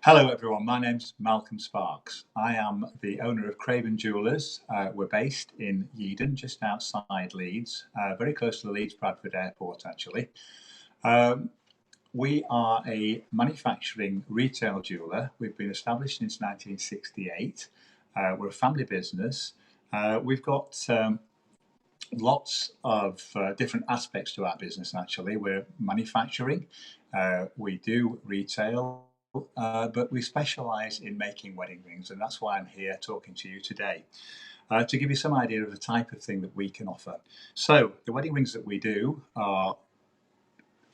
Hello everyone, my name's Malcolm Sparks. I am the owner of Craven Jewellers. We're based in Yeadon, just outside Leeds, very close to the Leeds Bradford airport actually. Um, we are a manufacturing retail jeweller. We've been established since 1968. We're a family business. We've got lots of different aspects to our business actually. We're manufacturing, we do retail, but we specialise in making wedding rings, and that's why I'm here talking to you today. To give you some idea of the type of thing that we can offer. So the wedding rings that we do are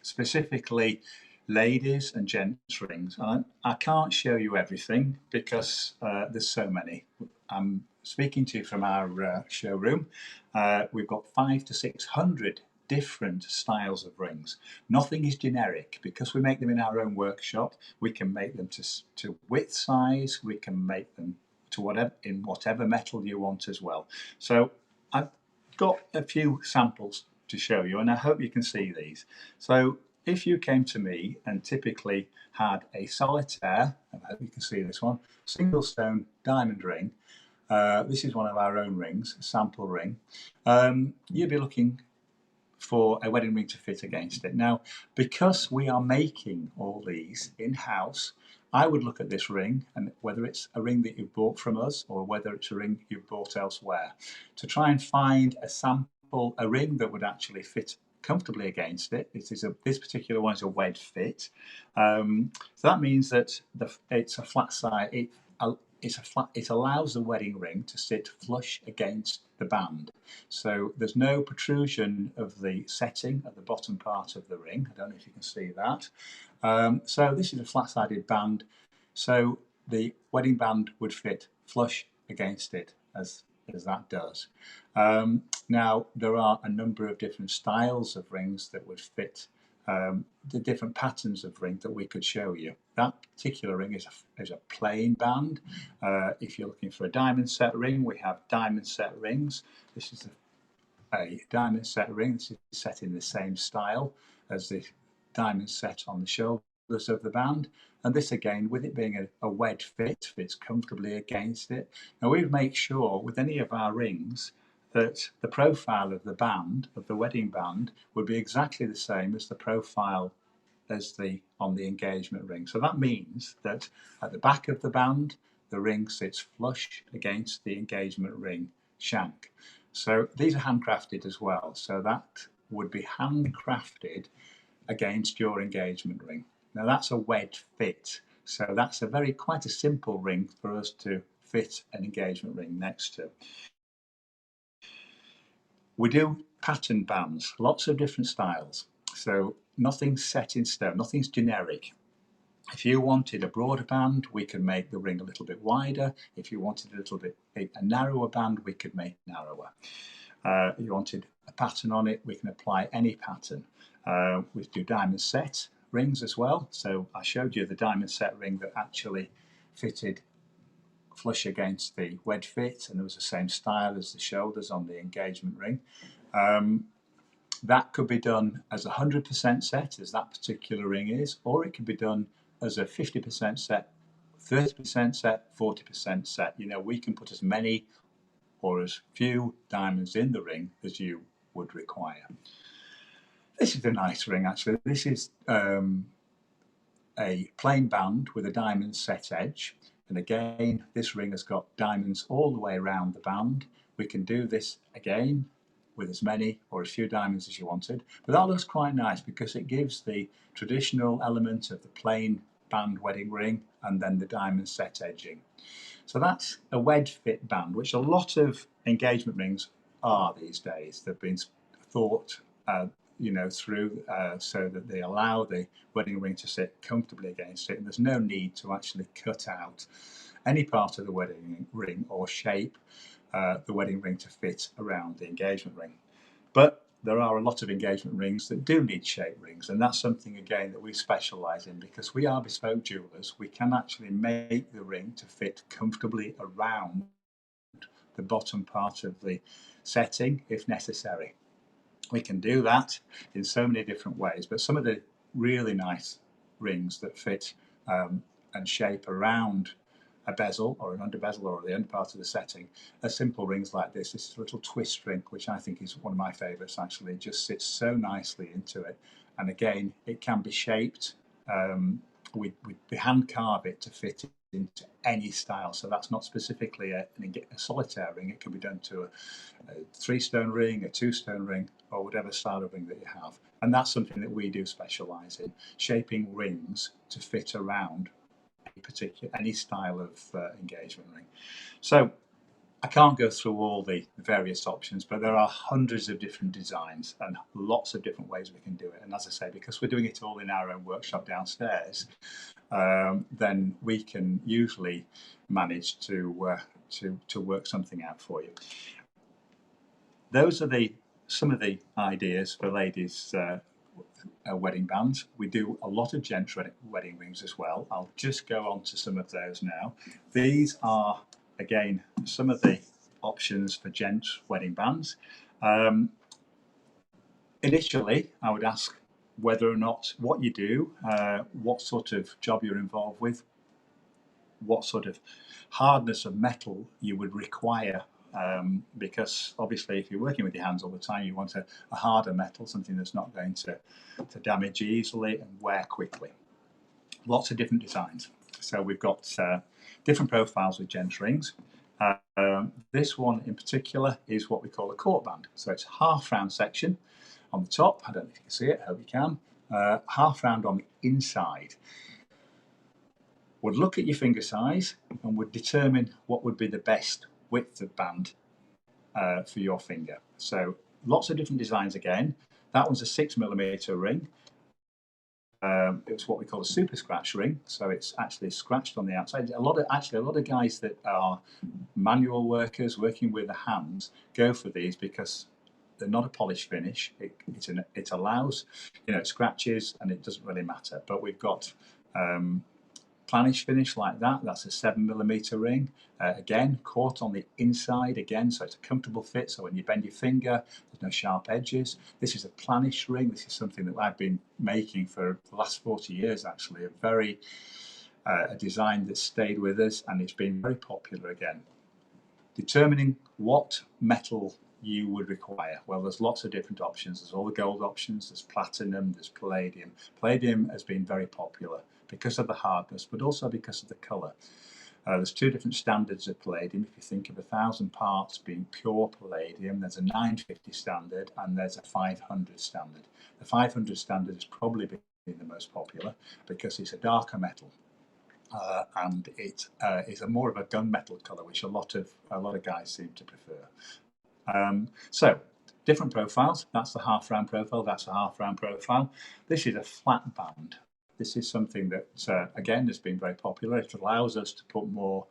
specifically ladies and gents rings. I can't show you everything because there's so many. I'm speaking to you from our showroom. We've got 500 to 600 different styles of rings. Nothing is generic because we make them in our own workshop. We can make them to width size. We can make them to whatever metal you want as well. So I've got a few samples to show you, and I hope you can see these. So if you came to me and typically had a solitaire, and I hope you can see this one, single stone diamond ring, this is one of our own rings, a sample ring, you'd be looking for a wedding ring to fit against it. Now, because we are making all these in-house, I would look at this ring, and whether it's a ring that you've bought from us or whether it's a ring you've bought elsewhere, to try and find a ring that would actually fit comfortably against it. This particular one is a wed fit. So that means that it's a flat side. It allows the wedding ring to sit flush against the band. So there's no protrusion of the setting at the bottom part of the ring. I don't know if you can see that. So this is a flat-sided band. So the wedding band would fit flush against it as that does. Now, there are a number of different styles of rings that would fit the different patterns of ring that we could show you. That particular ring is a plain band. If you're looking for a diamond set ring, we have diamond set rings. This is a diamond set ring. This is set in the same style as the diamond set on the shoulders of the band. And this again, with it being a wed fit, fits comfortably against it. Now we make sure with any of our rings that the profile of the band, of the wedding band, would be exactly the same as the profile as on the engagement ring. So that means that at the back of the band, the ring sits flush against the engagement ring shank. So these are handcrafted as well. So that would be handcrafted against your engagement ring. Now that's a wed fit. So that's quite a simple ring for us to fit an engagement ring next to. We do pattern bands, lots of different styles. So nothing's set in stone, nothing's generic. If you wanted a broader band, we can make the ring a little bit wider. If you wanted a narrower band, we could make it narrower. If you wanted a pattern on it, we can apply any pattern. We do diamond set rings as well. So I showed you the diamond set ring that actually fitted flush against the wed fit, and there was the same style as the shoulders on the engagement ring. That could be done as a 100% set, as that particular ring is, or it could be done as a 50% set, 30% set, 40% set. You know, we can put as many or as few diamonds in the ring as you would require. This is a nice ring actually. This is a plain band with a diamond set edge. And again, this ring has got diamonds all the way around the band. We can do this again with as many or as few diamonds as you wanted. But that looks quite nice because it gives the traditional element of the plain band wedding ring and then the diamond set edging. So that's a wed fit band, which a lot of engagement rings are these days. They've been thought through so that they allow the wedding ring to sit comfortably against it, and there's no need to actually cut out any part of the wedding ring or shape the wedding ring to fit around the engagement ring. But there are a lot of engagement rings that do need shape rings, and that's something again that we specialise in because we are bespoke jewellers. We can actually make the ring to fit comfortably around the bottom part of the setting if necessary. We can do that in so many different ways, but some of the really nice rings that fit and shape around a bezel or an under bezel or the under part of the setting are simple rings like this. This is a little twist ring, which I think is one of my favourites actually. It just sits so nicely into it. And again, it can be shaped. We hand carve it to fit into any style. So that's not specifically a solitaire ring. It can be done to a 3-stone ring, a 2-stone ring, or whatever style of ring that you have. And that's something that we do specialise in, shaping rings to fit around any style of engagement ring. So I can't go through all the various options, but there are hundreds of different designs and lots of different ways we can do it. And as I say, because we're doing it all in our own workshop downstairs, then we can usually manage to work something out for you. Those are some of the ideas for ladies' wedding bands. We do a lot of gents wedding rings as well. I'll just go on to some of those now. These are, again, some of the options for gents wedding bands. Initially, I would ask whether or not what you do, what sort of job you're involved with, what sort of hardness of metal you would require, because obviously if you're working with your hands all the time, you want a harder metal, something that's not going to damage easily and wear quickly. Lots of different designs. So we've got different profiles with gents rings. This one in particular is what we call a court band. So it's a half round section on the top. I don't know if you can see it, I hope you can. Half round on the inside. Would look at your finger size and would determine what would be the best width of band for your finger. So lots of different designs again. That one's a 6mm ring. It's what we call a super scratch ring, so it's actually scratched on the outside. A lot of guys that are manual workers working with the hands go for these because they're not a polished finish. It allows, scratches, and it doesn't really matter. But we've got planish finish like that. That's a 7mm ring. Again, caught on the inside again, so it's a comfortable fit. So when you bend your finger, there's no sharp edges. This is a planish ring. This is something that I've been making for the last 40 years, actually. A design that stayed with us, and it's been very popular again. Determining what metal you would require. Well, there's lots of different options. There's all the gold options, there's platinum, there's palladium. Palladium has been very popular because of the hardness, but also because of the colour. There's 2 different standards of palladium. If you think of 1,000 parts being pure palladium, there's a 950 standard and there's a 500 standard. The 500 standard has probably been the most popular because it's a darker metal. And it is more of a gunmetal colour, which a lot of guys seem to prefer. So different profiles. That's the half round profile. That's a half round profile. This is a flat band. This is something that again has been very popular. It allows us to put more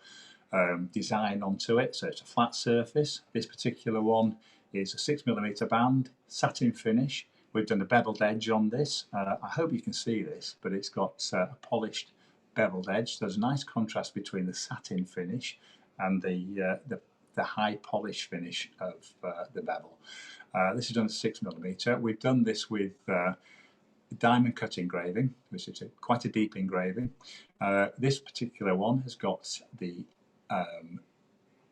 design onto it. So it's a flat surface. This particular one is a 6mm band, satin finish. We've done a beveled edge on this. I hope you can see this, but it's got a polished beveled edge. There's a nice contrast between the satin finish and the high polish finish of the bevel. This is done at 6mm. We've done this with diamond cut engraving, which is quite a deep engraving. This particular one has got the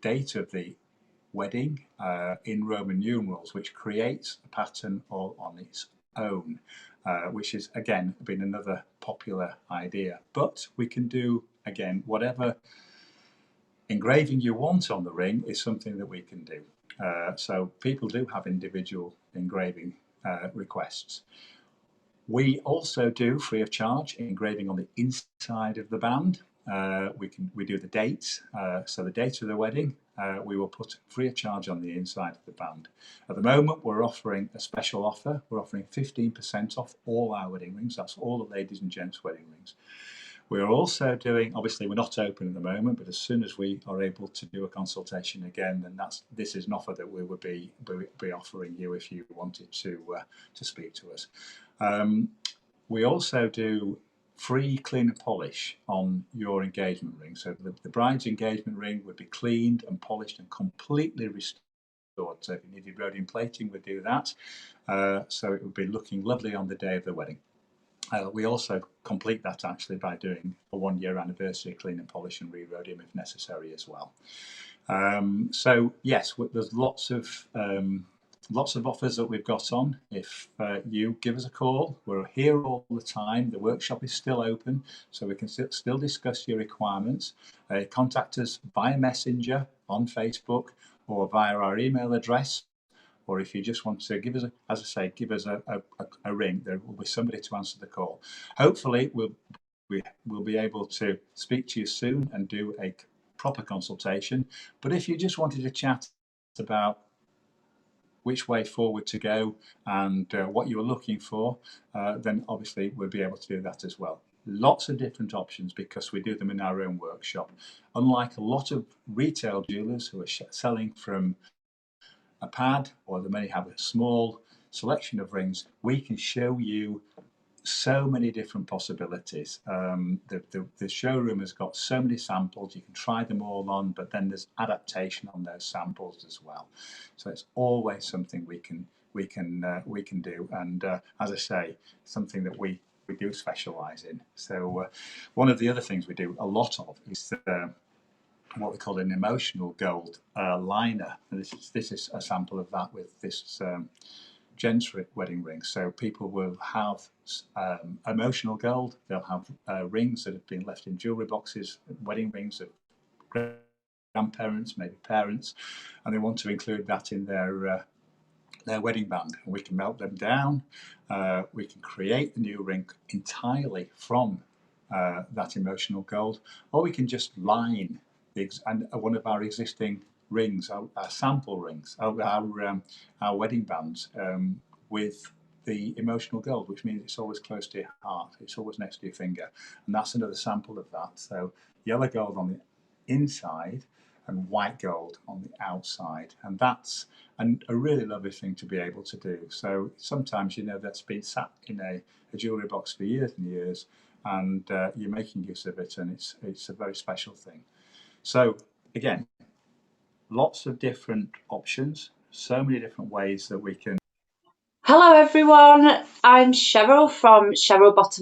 date of the wedding in Roman numerals, which creates a pattern all on its own, which has again been another popular idea. But we can do, again, whatever engraving you want on the ring is something that we can do. So people do have individual engraving requests. We also do, free of charge, engraving on the inside of the band. We do the dates, so the date of the wedding, we will put free of charge on the inside of the band. At the moment, we're offering a special offer. We're offering 15% off all our wedding rings. That's all the ladies and gents wedding rings. We're also doing, obviously we're not open at the moment, but as soon as we are able to do a consultation again, then this is an offer that we would be offering you if you wanted to speak to us. We also do free clean and polish on your engagement ring. So the bride's engagement ring would be cleaned and polished and completely restored. So if you needed rhodium plating, we'd do that. So it would be looking lovely on the day of the wedding. We also complete that actually by doing a 1-year anniversary clean and polish and re-rhodium if necessary as well. So yes, there's lots of offers that we've got on. If you give us a call, we're here all the time. The workshop is still open, so we can still discuss your requirements. Contact us via Messenger on Facebook or via our email address. Or if you just want to give us, as I say, give us a ring, there will be somebody to answer the call. Hopefully, we'll be able to speak to you soon and do a proper consultation. But if you just wanted to chat about which way forward to go and what you were looking for, then obviously we'll be able to do that as well. Lots of different options because we do them in our own workshop. Unlike a lot of retail jewellers who are selling from a pad, or they may have a small selection of rings, we can show you so many different possibilities. The showroom has got so many samples, you can try them all on, but then there's adaptation on those samples as well. So it's always something we can do, and as I say, something that we do specialise in. So one of the other things we do a lot of is what we call an emotional gold liner. And this is a sample of that with this gents wedding rings. So people will have emotional gold. They'll have rings that have been left in jewellery boxes, wedding rings of grandparents, maybe parents, and they want to include that in their wedding band. And we can melt them down. We can create the new ring entirely from that emotional gold, or we can just line one of our existing rings, our sample rings, our wedding bands with the emotional gold, which means it's always close to your heart, it's always next to your finger, and that's another sample of that. So yellow gold on the inside and white gold on the outside, and that's a really lovely thing to be able to do. So sometimes, that's been sat in a jewellery box for years and years, and you're making use of it, and it's a very special thing. So again, lots of different options, so many different ways that we can. Hello everyone, I'm Cheryl from Cheryl Bottom